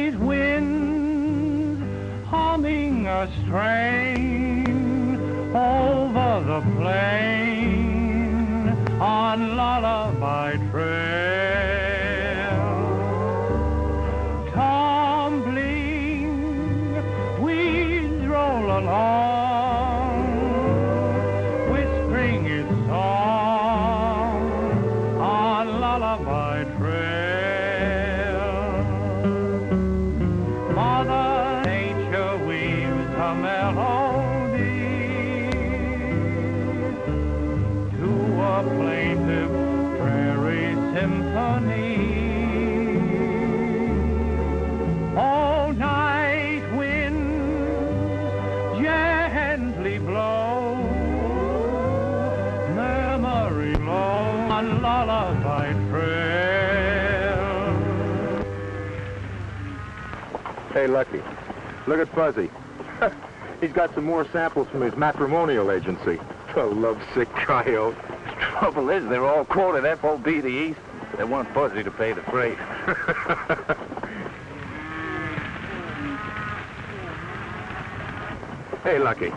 night winds humming a strain over the plain on lullaby trail. Tumbling weeds roll along, whispering its song on lullaby trail. Mother Nature weaves a melody to a plaintive prairie symphony. All night winds gently blow, memory low on lullaby trail. Hey, Lucky, look at Fuzzy. He's got some more samples from his matrimonial agency. A lovesick coyote. Trouble is, they're all quoted FOB the East. They want Fuzzy to pay the freight. Hey, Lucky,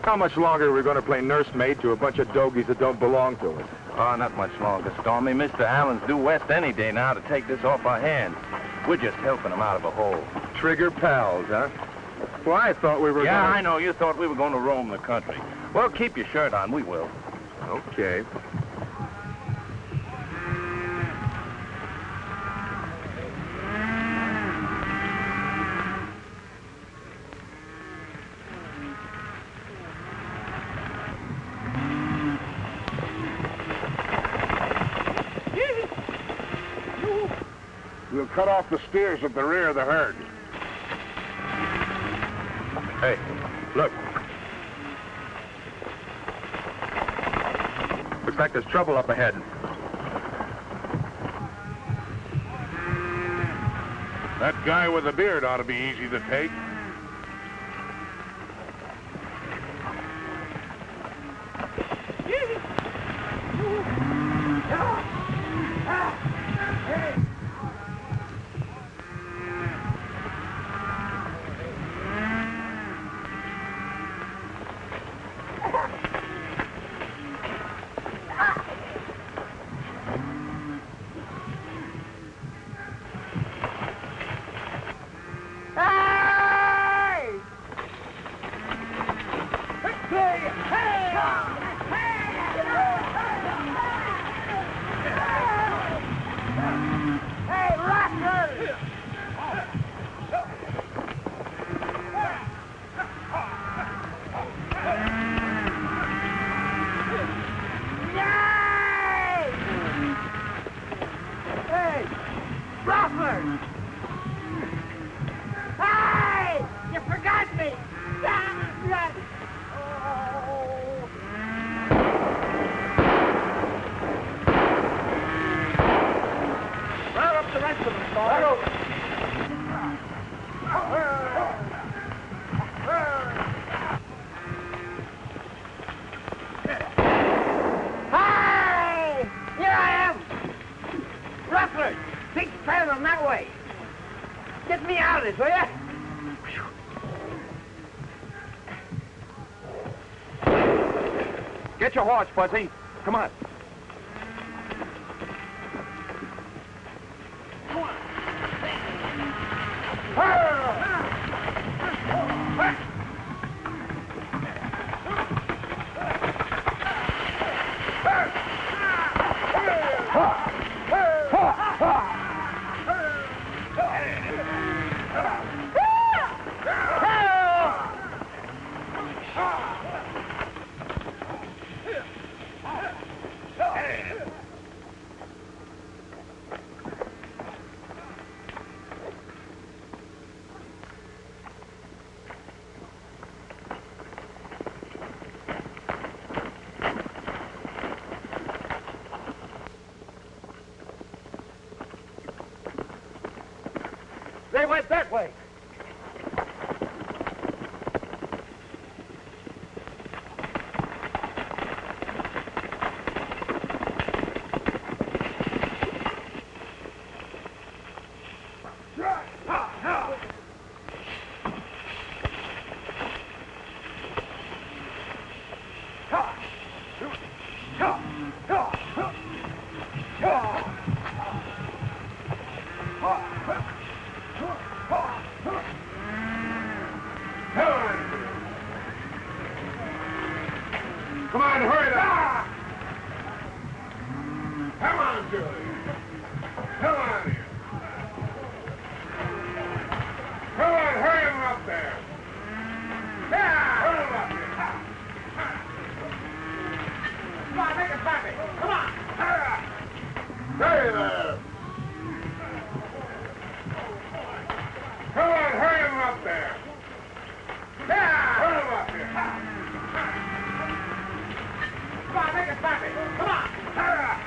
how much longer are we going to play nursemaid to a bunch of dogies that don't belong to us? Oh, not much longer, Stormy. Mr. Allen's due west any day now to take this off our hands. We're just helping him out of a hole. Trigger pals, huh? Well, I thought we were I know. You thought we were going to roam the country. Well, keep your shirt on. We will. Okay. We'll cut off the steers at the rear of the herd. Hey, look. Looks like there's trouble up ahead. That guy with the beard ought to be easy to take. Get your horse, Fuzzy. Come on. They went that way. Come on, hurry up! Come on, Julie. Come on here. Come on, hurry him up there. Yeah, hurry him up here. Come on, make it happy. Come on, hurry up. Hurry there. Come on, hurry him up there. Yeah, hurry him up here. Come on, make it happy. Come on, hurry up.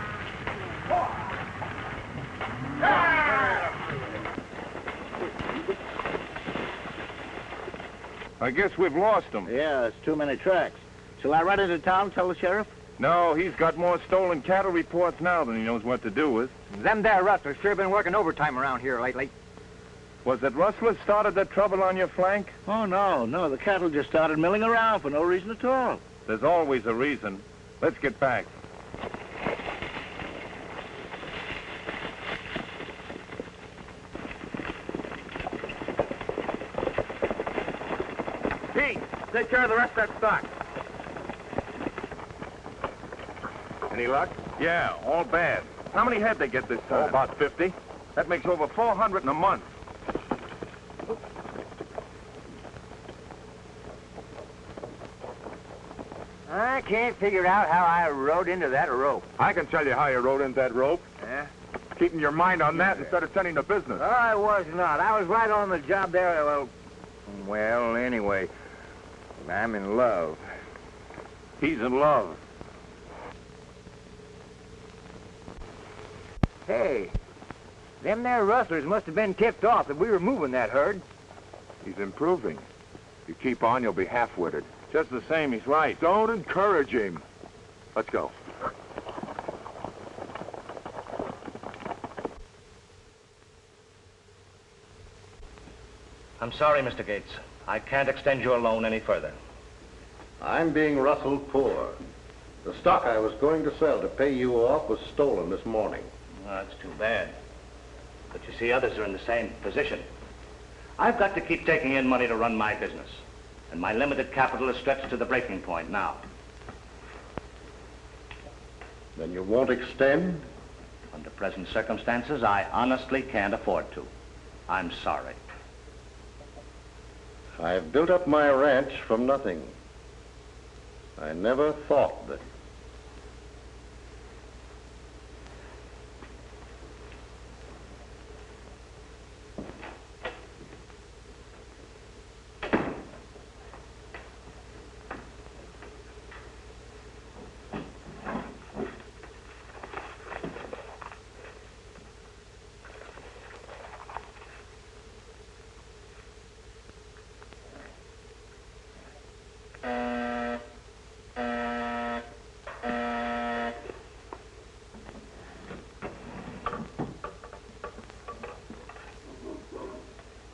I guess we've lost him. Yeah, there's too many tracks. Shall I run into town, tell the sheriff? No, he's got more stolen cattle reports now than he knows what to do with. Them there rustlers sure been working overtime around here lately. Was it rustlers started that trouble on your flank? Oh, no. The cattle just started milling around for no reason at all. There's always a reason. Let's get back. Pete, take care of the rest of that stock. Any luck? Yeah, all bad. How many head they get this time? Oh, about 50. That makes over 400 in a month. I can't figure out how I rode into that rope. I can tell you how you rode into that rope. Yeah? Keeping your mind on that instead of tending to business. I was not. I was right on the job there. Well, anyway, I'm in love. He's in love. Hey, them there rustlers must have been tipped off that we were moving that herd. He's improving. If you keep on, you'll be half-witted. Just the same, he's right. Don't encourage him. Let's go. I'm sorry, Mr. Gates. I can't extend your loan any further. I'm being rustled poor. The stock I was going to sell to pay you off was stolen this morning. Well, that's too bad. But you see, others are in the same position. I've got to keep taking in money to run my business. And my limited capital is stretched to the breaking point now. Then you won't extend? Under present circumstances, I honestly can't afford to. I'm sorry. I've built up my ranch from nothing. I never thought that.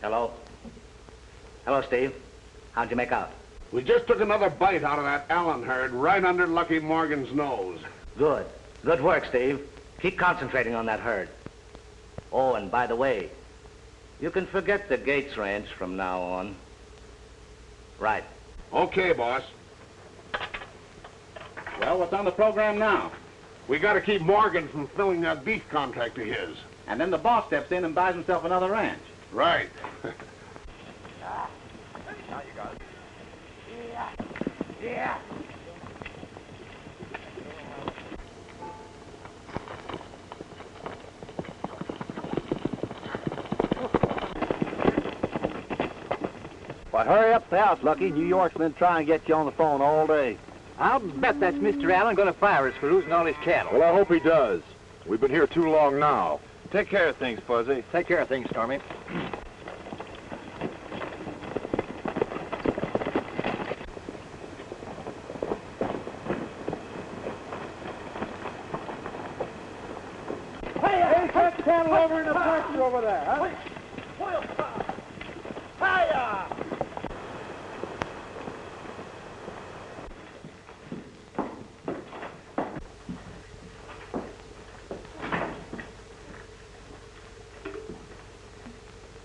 Hello? Hello, Steve. How'd you make out? We just took another bite out of that Allen herd right under Lucky Morgan's nose. Good. Good work, Steve. Keep concentrating on that herd. Oh, and by the way, you can forget the Gates Ranch from now on. Right. Okay, boss. Well, what's on the program now? We got to keep Morgan from filling that beef contract of his. And then the boss steps in and buys himself another ranch. Right. Yeah. Well, hurry up fast, Lucky. New York's been trying to get you on the phone all day. I'll bet that's Mr. Allen going to fire us for losing all his cattle. Well, I hope he does. We've been here too long now. Take care of things, Fuzzy. Take care of things, Stormy. Hey, catch cattle over in the pasture over there, huh? Hiya!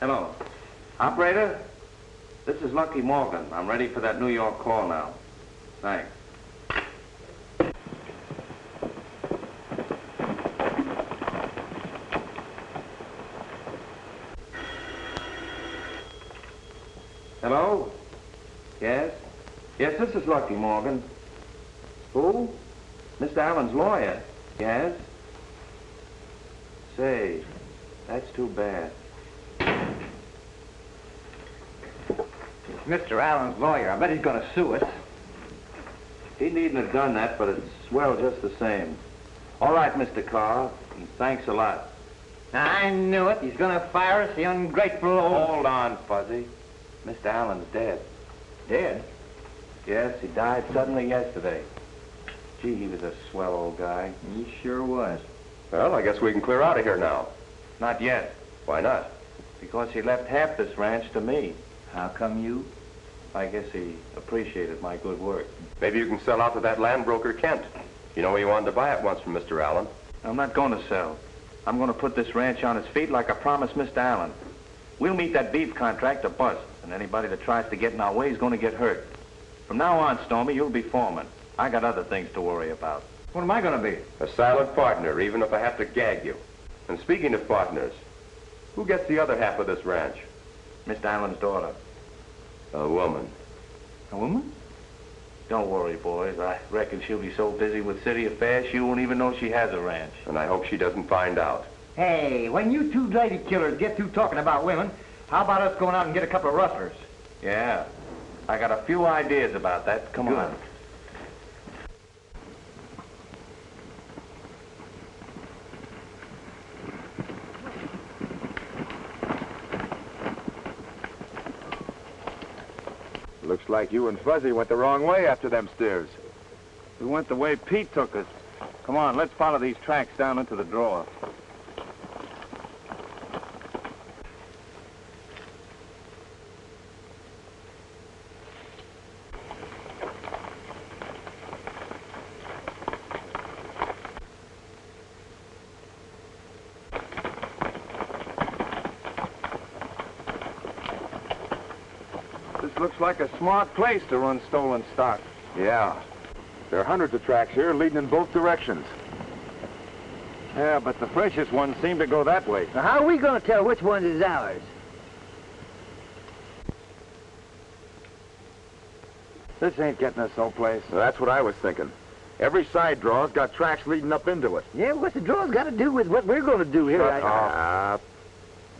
Hello. Operator? This is Lucky Morgan. I'm ready for that New York call now. Thanks. Hello? Yes? Yes, this is Lucky Morgan. Who? Mr. Allen's lawyer. Yes? Say, that's too bad. Mr. Allen's lawyer. I bet he's going to sue us. He needn't have done that, but it's swell just the same. All right, Mr. Carr, and thanks a lot. I knew it. He's going to fire us, the ungrateful old... Hold on, Fuzzy. Mr. Allen's dead. Dead? Yes, he died suddenly yesterday. Gee, he was a swell old guy. He sure was. Well, I guess we can clear out of here now. Not yet, Why not? because he left half this ranch to me. How come you? I guess he appreciated my good work. Maybe you can sell out to that land broker, Kent. You know he wanted to buy it once from Mr. Allen. I'm not going to sell. I'm going to put this ranch on its feet like I promised Mr. Allen. We'll meet that beef contract or bust, and anybody that tries to get in our way is going to get hurt. From now on, Stormy, you'll be foreman. I got other things to worry about. What am I going to be? A silent partner, even if I have to gag you. And speaking of partners, who gets the other half of this ranch? Mr. Allen's daughter. A woman. A woman? Don't worry, boys. I reckon she'll be so busy with city affairs she won't even know she has a ranch. And I hope she doesn't find out. Hey, when you two lady killers get through talking about women, how about us going out and get a couple of rustlers? Yeah. I got a few ideas about that. Come on. Looks like you and Fuzzy went the wrong way after them stairs. We went the way Pete took us. Come on, let's follow these tracks down into the drawer. This looks like a smart place to run stolen stock. Yeah. There are hundreds of tracks here leading in both directions. Yeah, but the freshest ones seem to go that way. Now, how are we going to tell which one is ours? This ain't getting us someplace. Well, that's what I was thinking. Every side draw's got tracks leading up into it. Yeah, what's the draw's got to do with what we're going to do here? Shut up.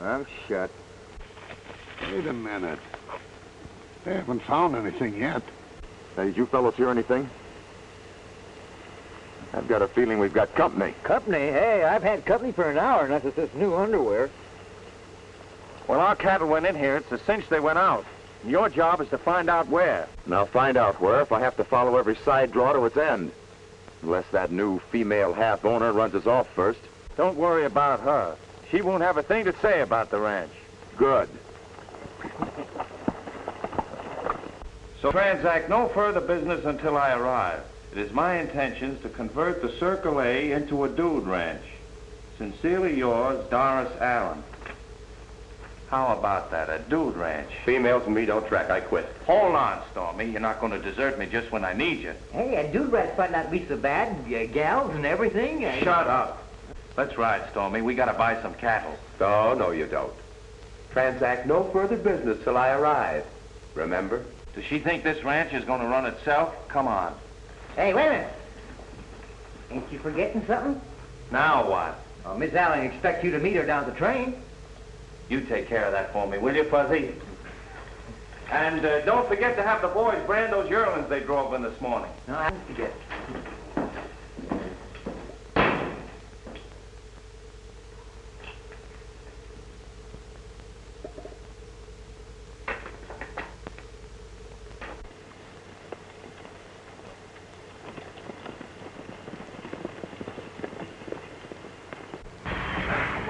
I'm shut. Wait a minute. They haven't found anything yet. Now, did you fellows hear anything? I've got a feeling we've got company. Company? Hey, I've had company for an hour, and that's this new underwear. Well, our cattle went in here. It's a cinch they went out. And your job is to find out where. And I'll find out where if I have to follow every side draw to its end. Unless that new female half-owner runs us off first. Don't worry about her. She won't have a thing to say about the ranch. Good. So transact no further business until I arrive. It is my intentions to convert the Circle A into a dude ranch. Sincerely yours, Doris Allen. How about that, a dude ranch? Females and me don't track. I quit. Hold on, Stormy. You're not going to desert me just when I need you. Hey, a dude rat's might not be so bad. Gals and everything. Shut up. Let's ride, Stormy. We got to buy some cattle. Oh, no, you don't. Transact no further business till I arrive. Remember? Does she think this ranch is going to run itself? Come on. Hey, wait a minute. Ain't you forgetting something? Now what? Oh, Miss Allen expects you to meet her down at the train. You take care of that for me, will you, Fuzzy? And don't forget to have the boys brand those yearlings they drove in this morning. No, I didn't forget.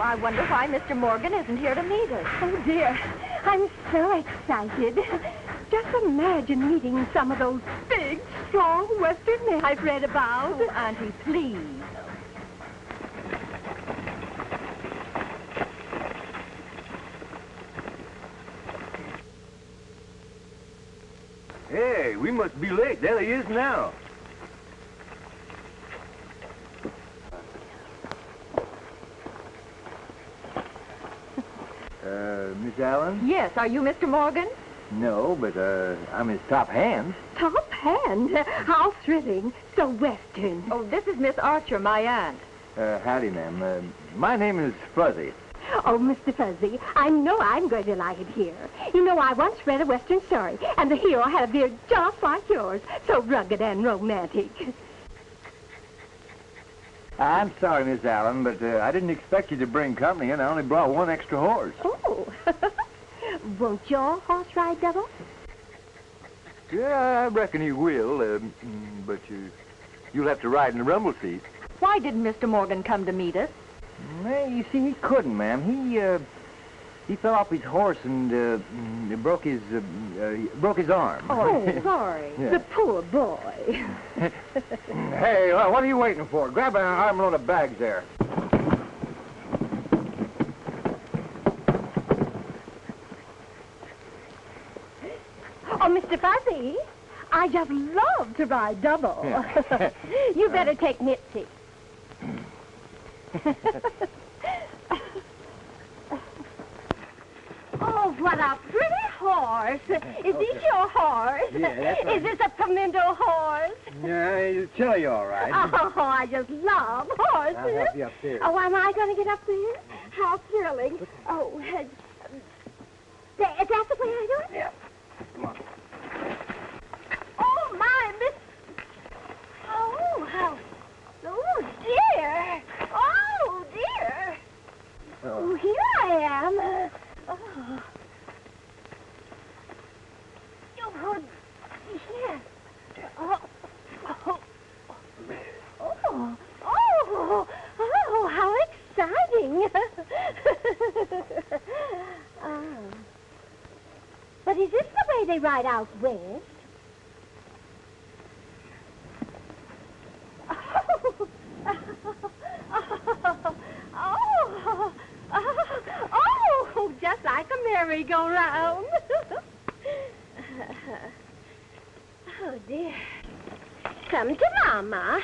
I wonder why Mr. Morgan isn't here to meet us. Oh, dear. I'm so excited. Just imagine meeting some of those big, strong Western men I've read about. Oh, Auntie, please. Hey, we must be late. There he is now. Miss Allen? Yes, are you Mr. Morgan? No, but I'm his top hand. Top hand? How thrilling. So Western. Oh, this is Miss Archer, my aunt. Howdy, ma'am. My name is Fuzzy. Oh, Mr. Fuzzy, I know I'm going to like it here. You know, I once read a Western story, and the hero had a beard just like yours, so rugged and romantic. I'm sorry, Miss Allen, but I didn't expect you to bring company, and I only brought one extra horse. Oh. Won't your horse ride double? Yeah, I reckon he will, but you'll have to ride in the rumble seat. Why didn't Mr. Morgan come to meet us? Well, you see, he couldn't, ma'am. He fell off his horse and broke his arm. Oh, sorry. Yeah. The poor boy. Hey, what are you waiting for? Grab an armload of bags there. Oh, Mr. Fuzzy, I just love to ride double. Yeah. You better take Mitzi. Oh, what a pretty horse. Is this your horse? Yeah, that's right. Is this a pimento horse? Yeah, he'll tell you all right. Oh, I just love horses. I'll help you up there. Oh, am I going to get up there? How thrilling. Oh, that's the way I do it? Yeah. Come on. Oh, my, Miss... Oh, how... Oh, dear. Oh, dear. Oh, here I am. Oh. Oh, yes. Oh, oh, oh, oh, oh, how exciting. Oh. But is this the way they ride out west? Oh, just like a merry-go-round. Oh, dear. Come to Mama.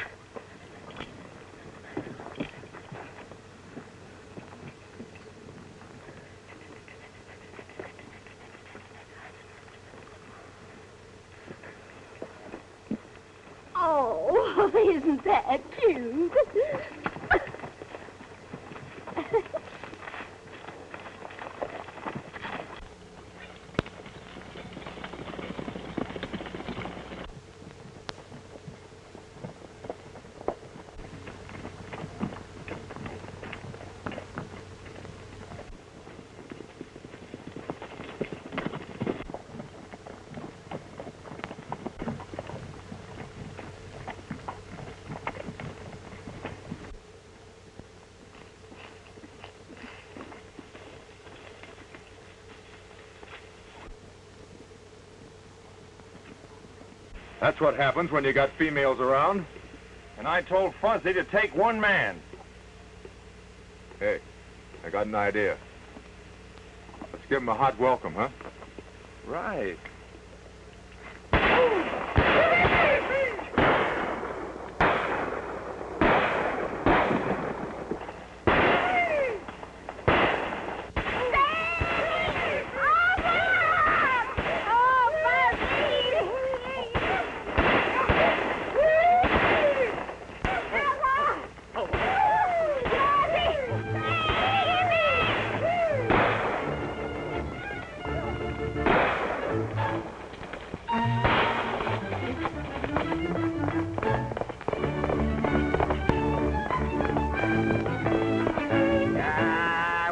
Oh, isn't that cute? That's what happens when you got females around. And I told Fuzzy to take one man. Hey, I got an idea. Let's give him a hot welcome, huh? Right.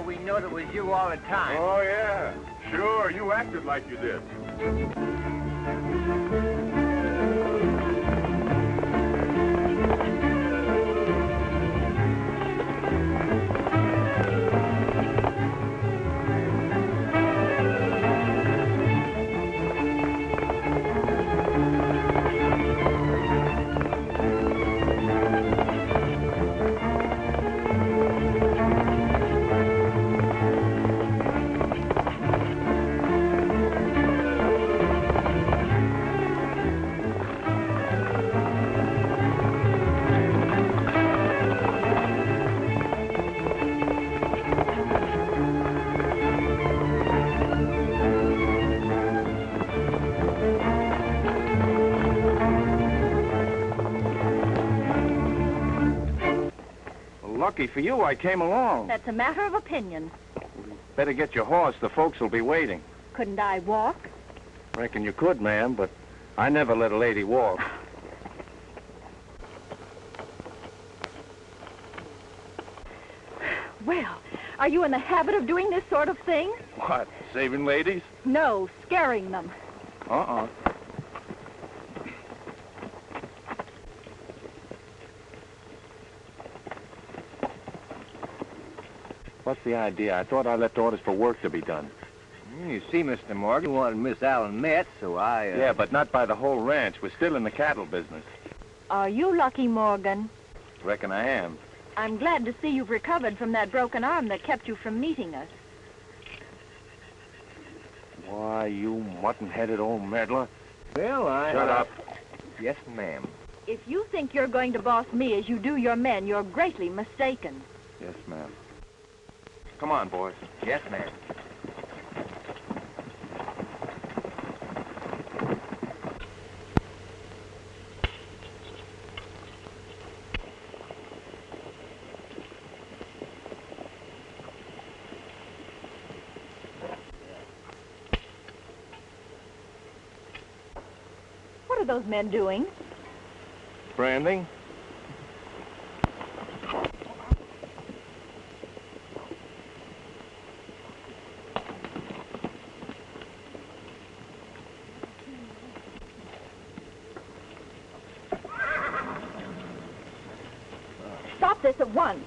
We know it was you all the time. Oh, yeah. Sure, you acted like you did. lucky for you I came along. That's a matter of opinion. Better get your horse. The folks will be waiting. Couldn't I walk? Reckon you could, ma'am, but I never let a lady walk. Well, are you in the habit of doing this sort of thing? What, saving ladies? No, scaring them. Uh-uh. What's the idea? I thought I left orders for work to be done. You see, Mr. Morgan, you wanted Miss Allen met, so I, Yeah, but not by the whole ranch. We're still in the cattle business. Are you lucky, Morgan? Reckon I am. I'm glad to see you've recovered from that broken arm that kept you from meeting us. Why, you mutton-headed old meddler. Well, Shut up. Yes, ma'am. If you think you're going to boss me as you do your men, you're greatly mistaken. Yes, ma'am. Come on, boys. Yes, ma'am. What are those men doing? Branding? Stop this at once.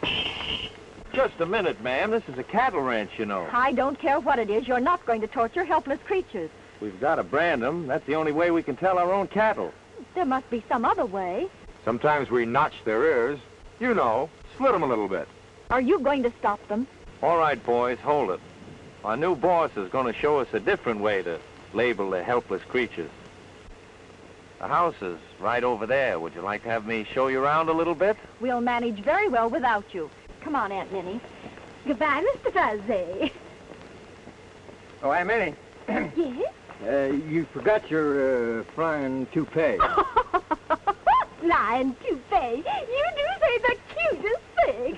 Just a minute, ma'am. This is a cattle ranch, you know. I don't care what it is. You're not going to torture helpless creatures. We've got to brand them. That's the only way we can tell our own cattle. There must be some other way. Sometimes we notch their ears. You know, slit them a little bit. Are you going to stop them? All right, boys, hold it. Our new boss is going to show us a different way to label the helpless creatures. The house is right over there. Would you like to have me show you around a little bit? We'll manage very well without you. Come on, Aunt Minnie. Goodbye, Mr. Fuzzy. Oh, Aunt Minnie, Yes? you forgot your flying toupee. Flying toupee. You do say the cutest thing.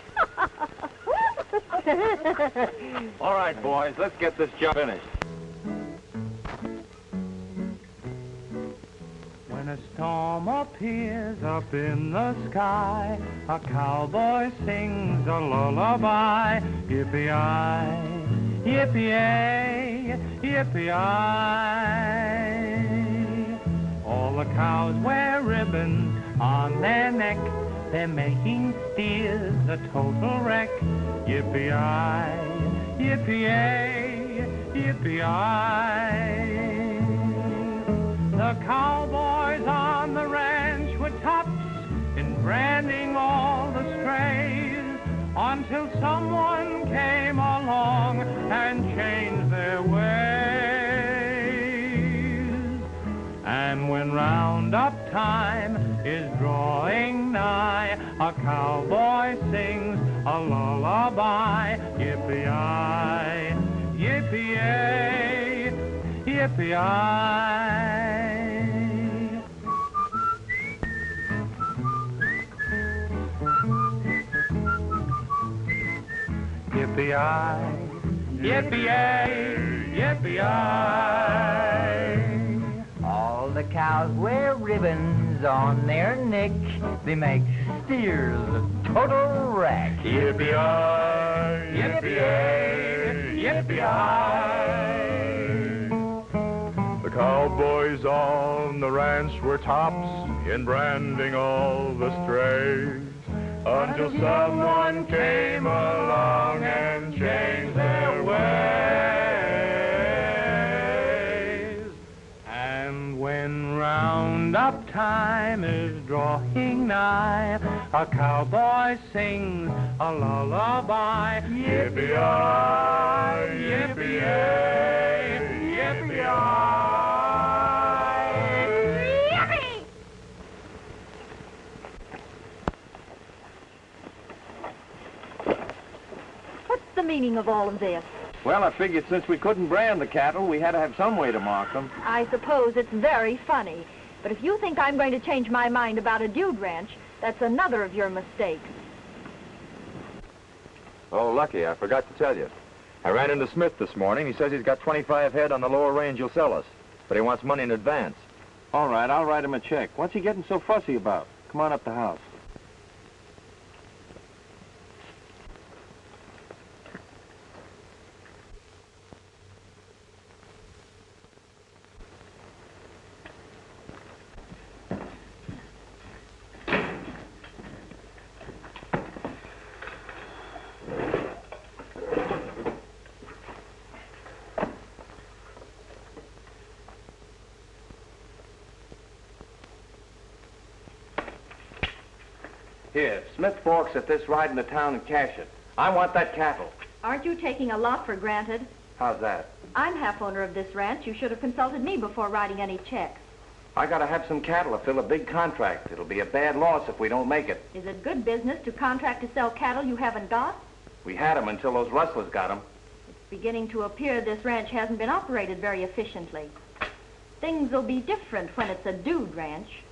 All right, boys, let's get this job finished. When a storm appears up in the sky, a cowboy sings a lullaby. Yippee-yi, yippee-yay, yippee-yi. All the cows wear ribbons on their neck. They're making steers a total wreck. Yippee-yi, yippee-yay, yippee-yi. The cowboys on the ranch were tops in branding all the strays until someone came along and changed their ways. And when roundup time is drawing nigh, a cowboy sings a lullaby. Yippee-yi, yippee-yay, yippee-yi. Yippee-yi, yippee-yay, yippee-yi. All the cows wear ribbons on their neck. They make steers a total wreck. Yippee-yi, yippee-yay, yippee-yi. The cowboys on the ranch were tops in branding all the strays until someone came along and changed their ways. And when roundup time is drawing nigh, a cowboy sings a lullaby. Yippee-yi, yippee-yay, yippee-yi. What's the meaning of all of this? Well, I figured since we couldn't brand the cattle, we had to have some way to mark them. I suppose it's very funny. But if you think I'm going to change my mind about a dude ranch, that's another of your mistakes. Oh, Lucky, I forgot to tell you. I ran into Smith this morning. He says he's got 25 head on the lower range he'll sell us, but he wants money in advance. All right, I'll write him a check. What's he getting so fussy about? Come on up the house. Here, Smith balks at this ride into town and cash it. I want that cattle. Aren't you taking a lot for granted? How's that? I'm half owner of this ranch. You should have consulted me before writing any checks. I gotta have some cattle to fill a big contract. It'll be a bad loss if we don't make it. Is it good business to contract to sell cattle you haven't got? We had 'em until those rustlers got 'em. It's beginning to appear this ranch hasn't been operated very efficiently. Things will be different when it's a dude ranch.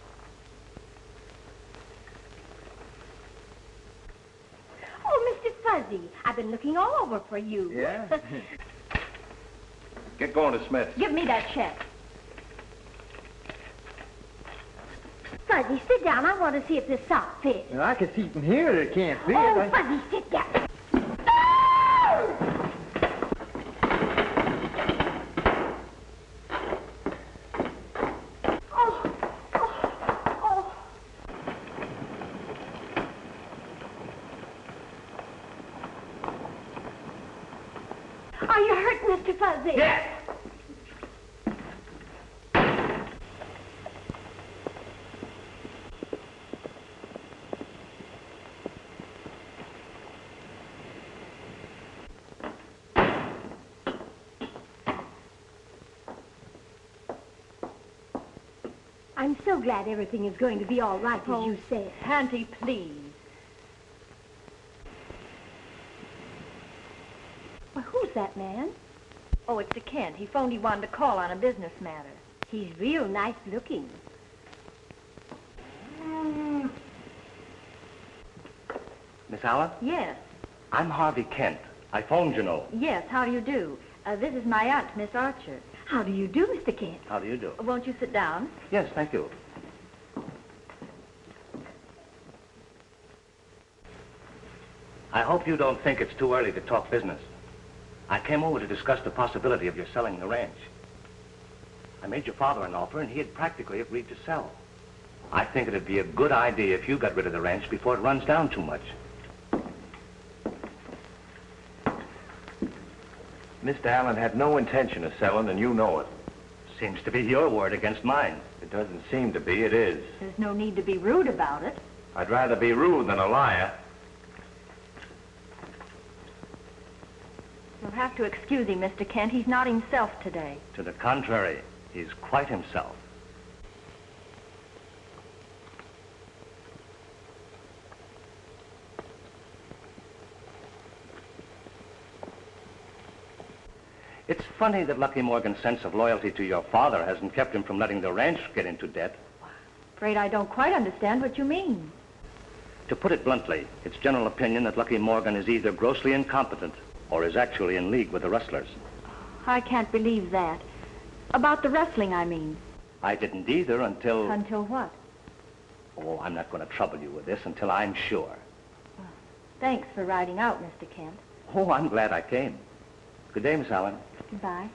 Oh, Mr. Fuzzy, I've been looking all over for you. Yeah? Get going to Smith. Give me that check. Fuzzy, sit down. I want to see if this sock fits. Well, I can see from here that it can't fit. Oh, Fuzzy, sit down. Are you hurt, Mr. Fuzzy? Yes! I'm so glad everything is going to be all right, as you said. Auntie, please. Well, who's that man? Oh, it's Kent. He phoned he wanted to call on a business matter. He's real nice looking. Miss Allen? Yes. I'm Harvey Kent. I phoned, you know. Yes, how do you do? This is my aunt, Miss Archer. How do you do, Mr. Kent? How do you do? Won't you sit down? Yes, thank you. I hope you don't think it's too early to talk business. I came over to discuss the possibility of your selling the ranch. I made your father an offer, and he had practically agreed to sell. I think it'd be a good idea if you got rid of the ranch before it runs down too much. Mr. Allen had no intention of selling, and you know it. Seems to be your word against mine. It doesn't seem to be, it is. There's no need to be rude about it. I'd rather be rude than a liar. You'll have to excuse him, Mr. Kent. He's not himself today. To the contrary, he's quite himself. It's funny that Lucky Morgan's sense of loyalty to your father hasn't kept him from letting the ranch get into debt. Afraid I don't quite understand what you mean. To put it bluntly, it's general opinion that Lucky Morgan is either grossly incompetent or is actually in league with the rustlers. I can't believe that. About the rustling, I mean. I didn't either until... Until what? Oh, I'm not going to trouble you with this until I'm sure. Thanks for riding out, Mr. Kent. Oh, I'm glad I came. Good day, Miss Allen. Goodbye.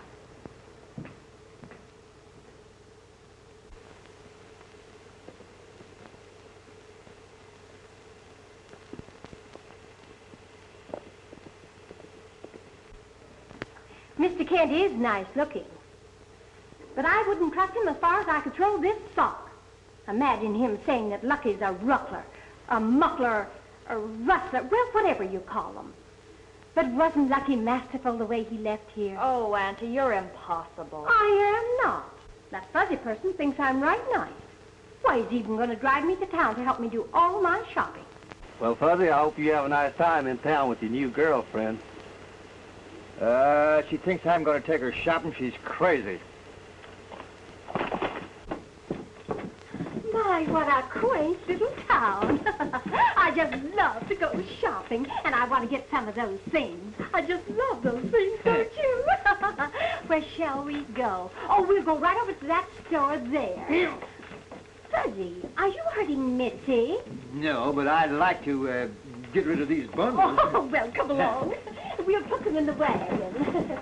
Mr. Kent is nice looking. But I wouldn't trust him as far as I could throw this sock. Imagine him saying that Lucky's a ruckler, a muckler, a rustler, well, whatever you call him. But wasn't Lucky masterful the way he left here? Oh, Auntie, you're impossible. I am not. That fuzzy person thinks I'm right nice. Why, he's even going to drive me to town to help me do all my shopping. Well, Fuzzy, I hope you have a nice time in town with your new girlfriend. She thinks I'm going to take her shopping. She's crazy. My My, what a quaint little town. I just love to go shopping, and I want to get some of those things. I just love those things, don't you? Where shall we go? Oh, we'll go right over to that store there. Fuzzy, are you hurting Mitzi? No, but I'd like to get rid of these bundles. Oh, well, come along. We'll put them in the wagon.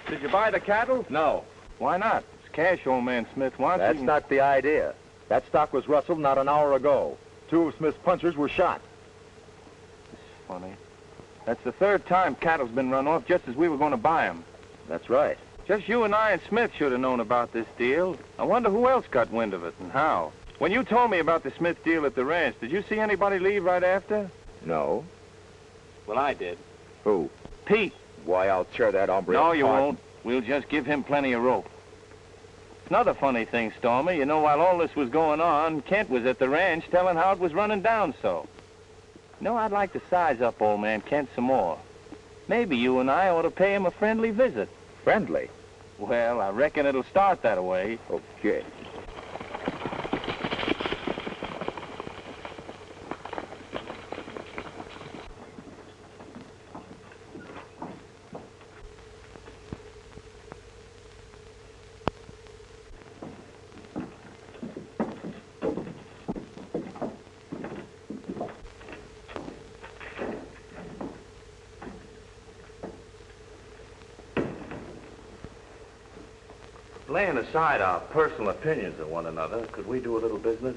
Did you buy the cattle? No. Why not? It's cash old man Smith wants. That's not the idea. That stock was rustled not an hour ago. 2 of Smith's punchers were shot. It's funny. That's the 3rd time cattle's been run off just as we were going to buy them. That's right. Just you and I and Smith should have known about this deal. I wonder who else got wind of it and how. When you told me about the Smith deal at the ranch, did you see anybody leave right after? No. Well, I did. Who? Pete. Why, I'll tear that hombre No, you apart. won't. We'll just give him plenty of rope. Another funny thing, Stormy, you know, while all this was going on, Kent was at the ranch telling how it was running down so. You know, I'd like to size up old man Kent some more. Maybe you and I ought to pay him a friendly visit. Friendly? Well, I reckon it'll start that way. Okay. Laying aside our personal opinions of one another, could we do a little business?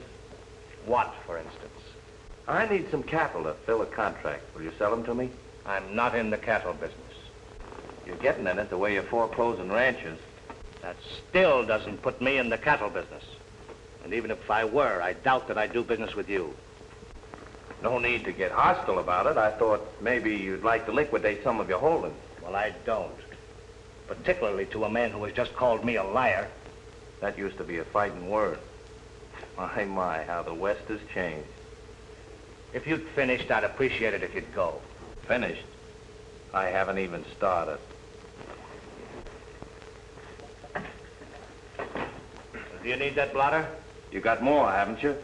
What, for instance? I need some cattle to fill a contract. Will you sell them to me? I'm not in the cattle business. You're getting in it the way you're foreclosing ranches. That still doesn't put me in the cattle business. And even if I were, I doubt that I'd do business with you. No need to get hostile about it. I thought maybe you'd like to liquidate some of your holdings. Well, I don't. Particularly to a man who has just called me a liar. That used to be a fighting word. My, how the West has changed. If you'd finished, I'd appreciate it if you'd go. Finished? I haven't even started. Do you need that blotter? You got more, haven't you?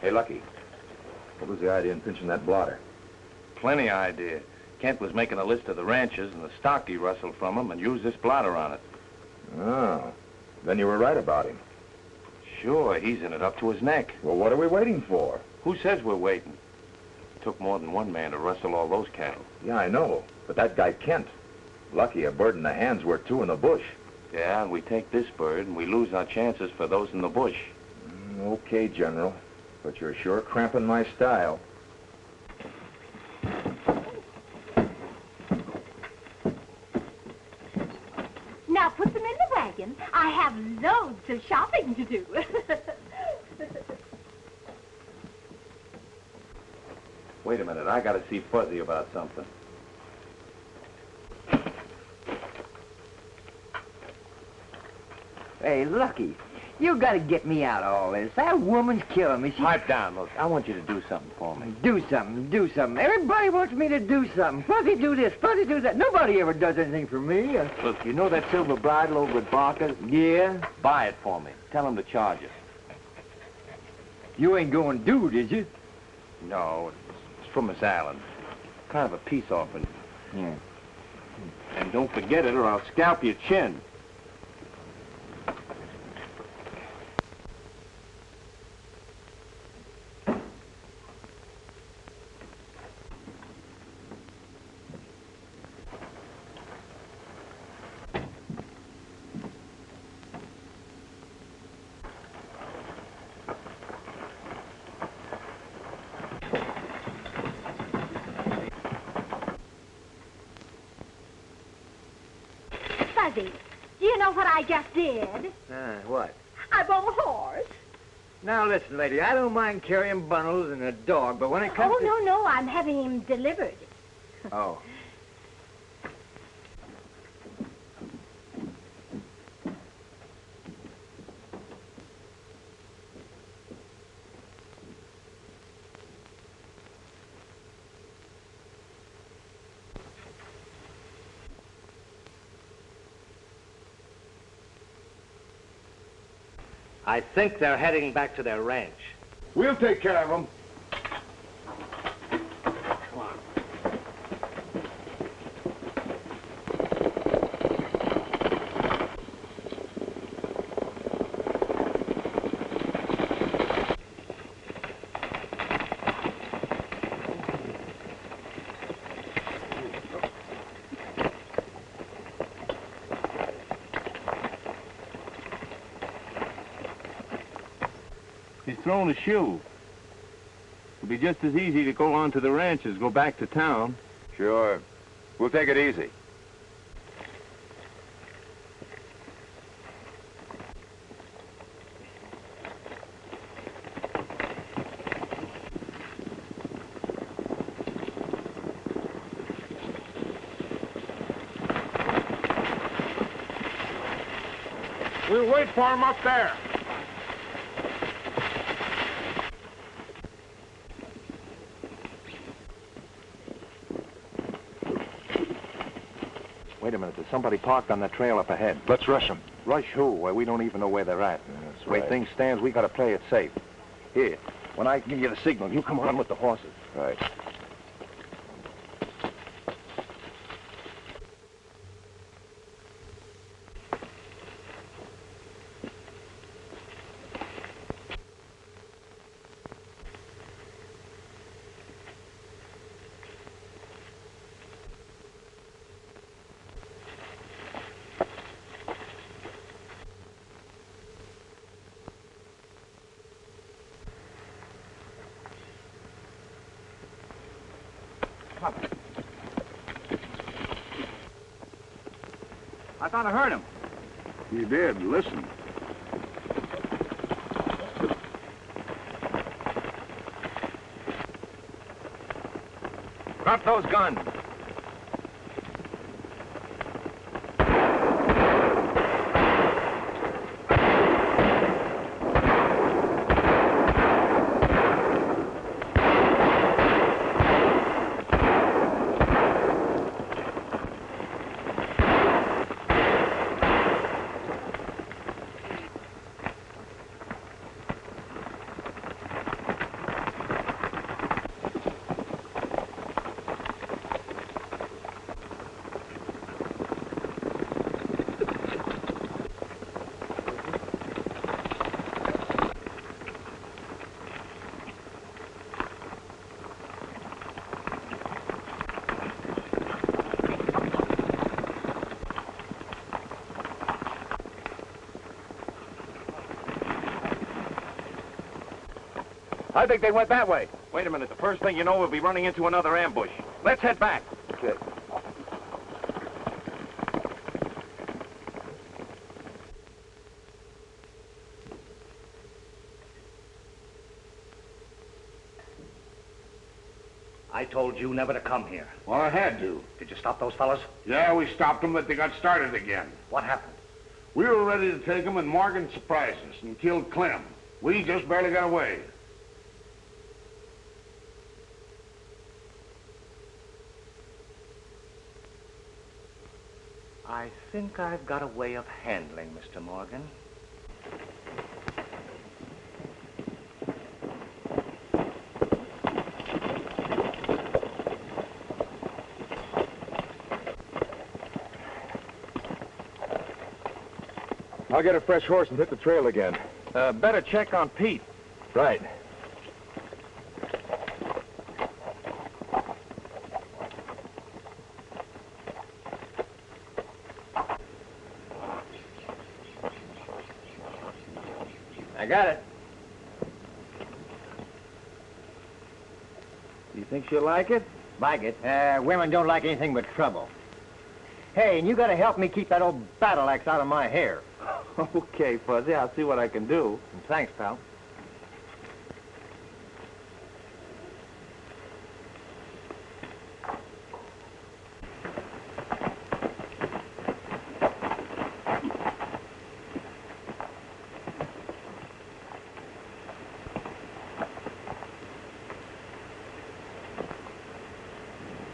Hey, Lucky. What was the idea in pinching that blotter? Plenty idea. Kent was making a list of the ranches and the stock he rustled from them and used this blotter on it. Oh. Then you were right about him. Sure, he's in it up to his neck. Well, what are we waiting for? Who says we're waiting? It took more than one man to rustle all those cattle. Yeah, I know. But that guy Kent. Lucky, a bird in the hand's worth 2 in the bush. Yeah, and we take this bird and we lose our chances for those in the bush. Okay, General. But you're sure cramping my style. Now put them in the wagon. I have loads of shopping to do. Wait a minute, I gotta see Fuzzy about something. Hey, Lucky, you gotta get me out of all this. That woman's killing me. Pipe down, look. I want you to do something for me. Do something, do something. Everybody wants me to do something. Fuzzy do this, Fuzzy do that. Nobody ever does anything for me. Look, you know that silver bridle over at Barker's? Yeah? Buy it for me. Tell him to charge it. You ain't going to do, did you? No, it's from Miss Allen. Kind of a peace offering. Yeah. And don't forget it or I'll scalp your chin. Fuzzy, do you know what I just did? What? I bought a horse. Now, listen, lady, I don't mind carrying bundles and a dog, but when it comes Oh, to... no, I'm having him delivered. Oh. I think they're heading back to their ranch. We'll take care of them. Come on. He's thrown a shoe. It'll be just as easy to go on to the ranch as go back to town. Sure. We'll take it easy. We'll wait for him up there. Wait a minute, there's somebody parked on that trail up ahead. Let's rush them. Rush who? Well, we don't even know where they're at. That's The way right. things stands, we gotta play it safe. Here, when I give you the signal, you come on with the horses. Right. I thought I heard him. You did. Listen. Drop those guns. I think they went that way. Wait a minute. The first thing you know, we'll be running into another ambush. Let's head back. Okay. I told you never to come here. Well, I had to. Did you stop those fellas? Yeah, we stopped them, but they got started again. What happened? We were ready to take them, and Morgan surprised us and killed Clem. We just barely got away. I think I've got a way of handling Mr. Morgan. I'll get a fresh horse and hit the trail again. Better check on Pete. Right. I got it. You think she'll like it? Like it? Women don't like anything but trouble. Hey, and you gotta help me keep that old battle axe out of my hair. Okay, Fuzzy. I'll see what I can do. Thanks, pal.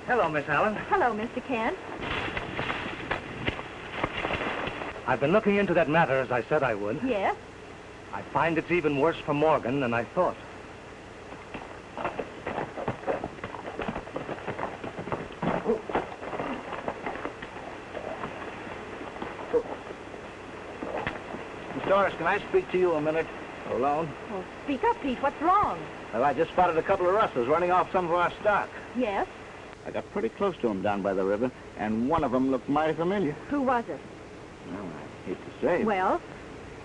Hello, Miss Allen. Hello, Mr. Kent. I've been looking into that matter as I said I would. Yes? I find it's even worse for Morgan than I thought. Miss Doris, can I speak to you a minute? Alone? Well, speak up, Pete. What's wrong? Well, I just spotted a couple of rustlers running off some of our stock. Yes? I got pretty close to them down by the river, and one of them looked mighty familiar. Who was it? Well, I hate to say. Well?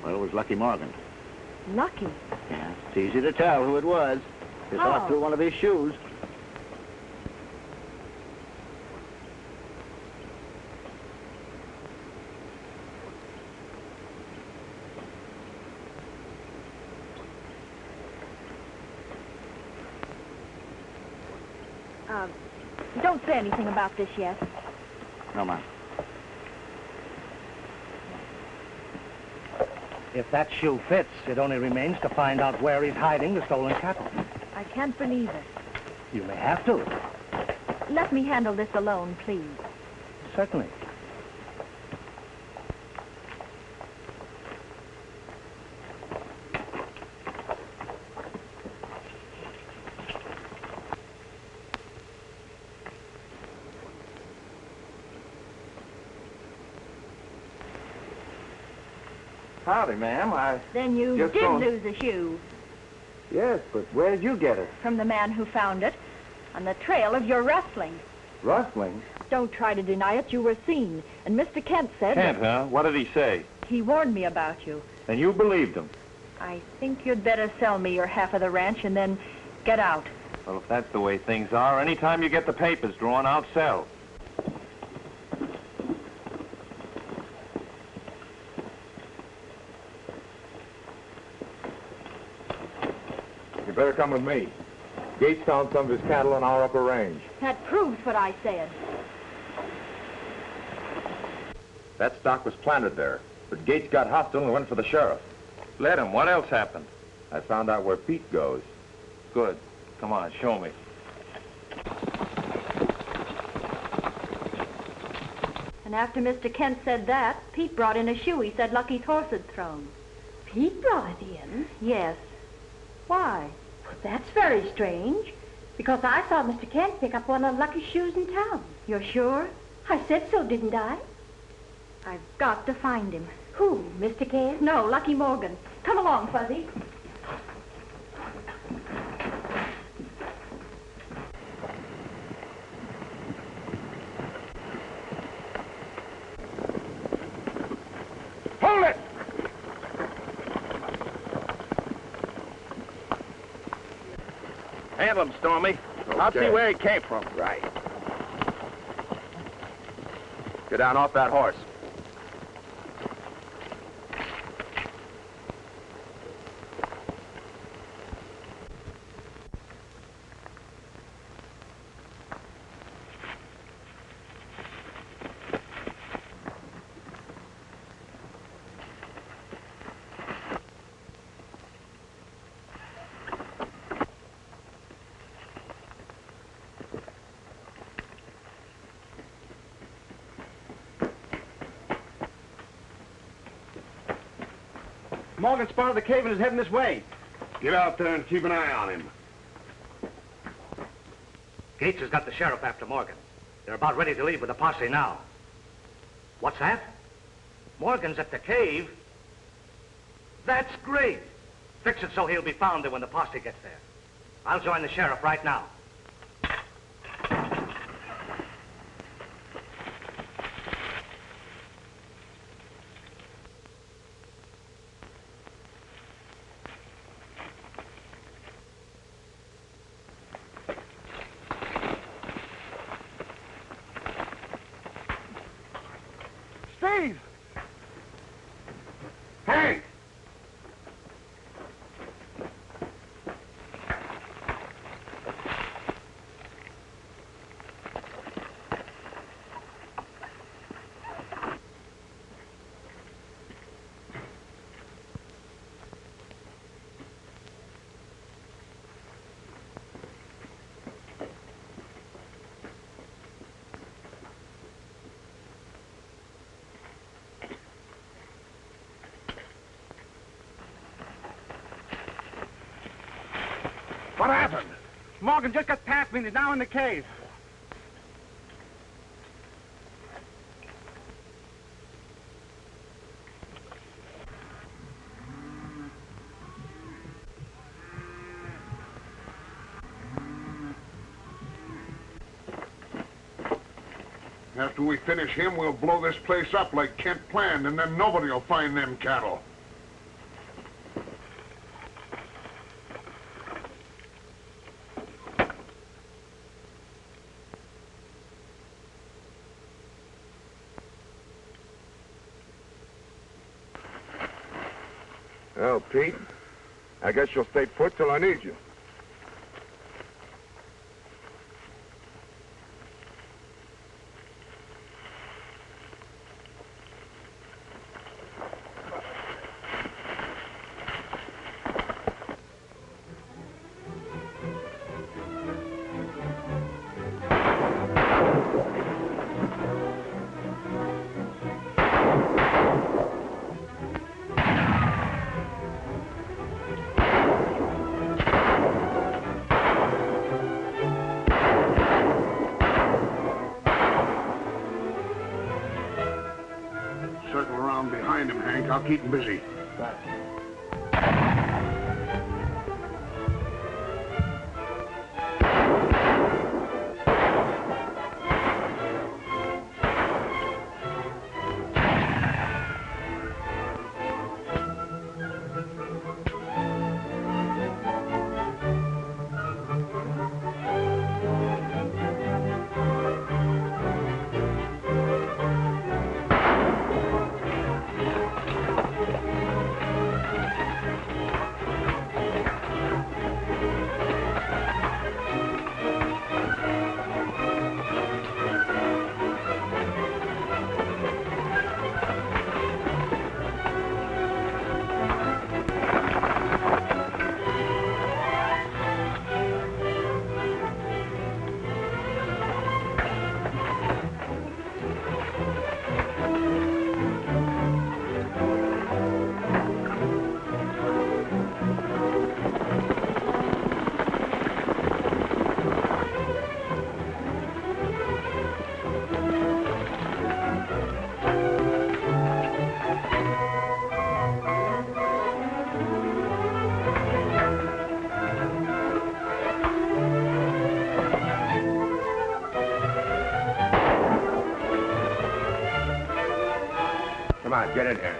Well, it was Lucky Morgan. Lucky. Yeah, it's easy to tell who it was. It's off through one of his shoes. Don't say anything about this yet. No, ma'am. If that shoe fits, it only remains to find out where he's hiding the stolen cattle. I can't believe it. You may have to. Let me handle this alone, please. Certainly. Howdy, ma'am. Then you Just did going- lose a shoe Yes, but where did you get her? from the man who found it on the trail of your rustling. Rustling? Don't try to deny it. You were seen. And Mr. Kent said Kent, huh? What did he say? he warned me about you. And you believed him? I think you'd better sell me your half of the ranch and then get out. Well, if that's the way things are, anytime you get the papers drawn out, sell. You better come with me. Gates found some of his cattle on our upper range. That proves what I said. That stock was planted there, but Gates got hostile and went for the sheriff. Let him. What else happened? I found out where Pete goes. Good. Come on, show me. And after Mr. Kent said that, Pete brought in a shoe he said Lucky's horse had thrown. Pete brought it in? Yes. Why? Well, that's very strange, because I saw Mr. Kent pick up one of Lucky's shoes in town. You're sure? I said so, didn't I? I've got to find him. Who, Mr. Kent? No, Lucky Morgan. Come along, Fuzzy. Hold it! Handle him, Stormy. I'll see Okay. where he came from. Right. Get down off that horse. Morgan spotted the cave and is heading this way. Get out there and keep an eye on him. Gates has got the sheriff after Morgan. They're about ready to leave with the posse now. What's that? Morgan's at the cave? That's great. Fix it so he'll be found there when the posse gets there. I'll join the sheriff right now. Steve! Hank! What happened? Morgan just got past me and is now in the cave. After we finish him, we'll blow this place up like Kent planned, and then nobody will find them cattle. Well, Pete, I guess you'll stay put till I need you. Circle around behind him, Hank. I'll keep him busy. Come on, get in here.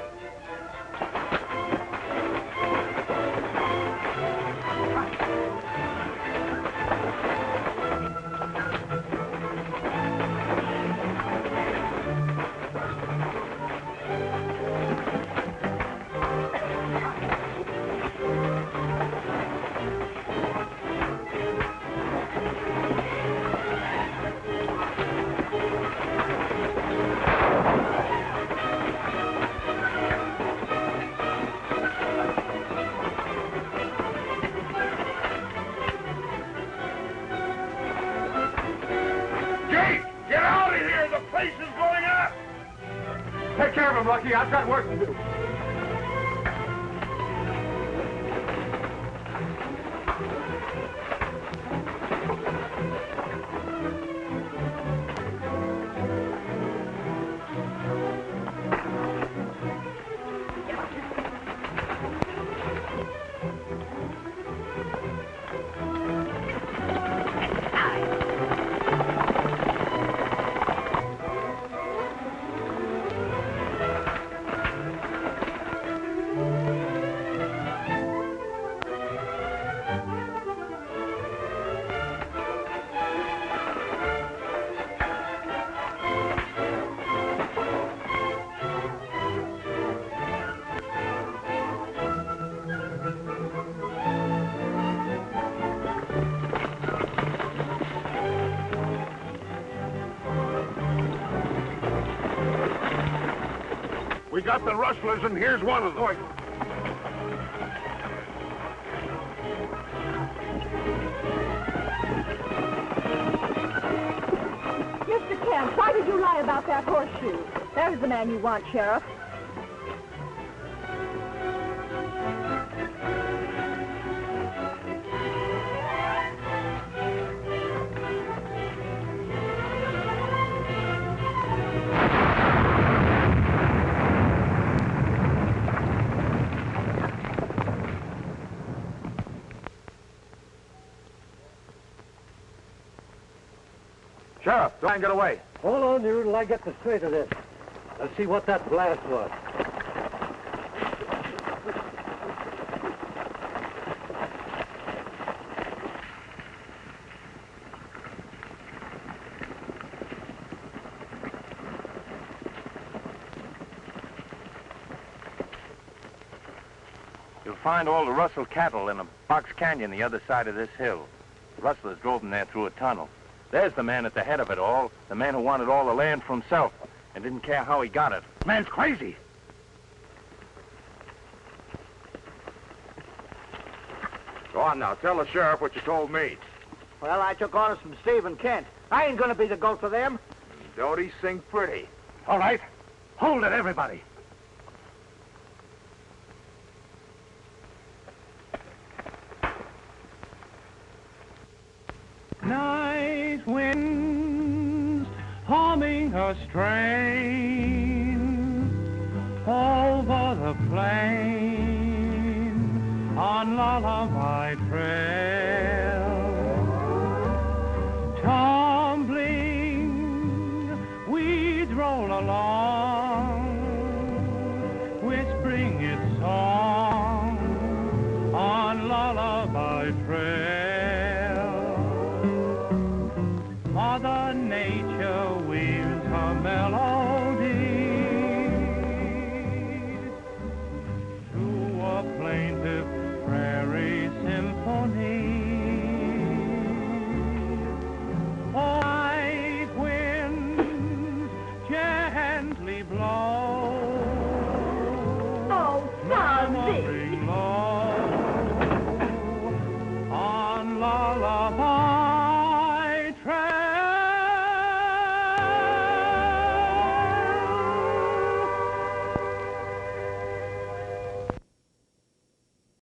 Take care of him, Lucky. I've got work to do. We got the rustlers, and here's one of them. Mr. Kent, why did you lie about that horseshoe? There's the man you want, Sheriff. Sheriff, try and get away. Hold on here till I get the straight of this. Let's see what that blast was. You'll find all the Russell cattle in a box canyon the other side of this hill. The rustlers drove them there through a tunnel. There's the man at the head of it all, the man who wanted all the land for himself and didn't care how he got it. Man's crazy. Go on now, tell the sheriff what you told me. Well, I took orders from Steve and Kent. I ain't gonna be the goat for them. Don't he sing pretty? All right. Hold it, everybody. Night winds humming a strain over the plain on Lullaby Trail. Tumbling weeds roll along, whispering its song on Lullaby Trail. Mother Nature weaves her melody to a plaintive prairie symphony. Night winds gently blow. Oh, Bobby!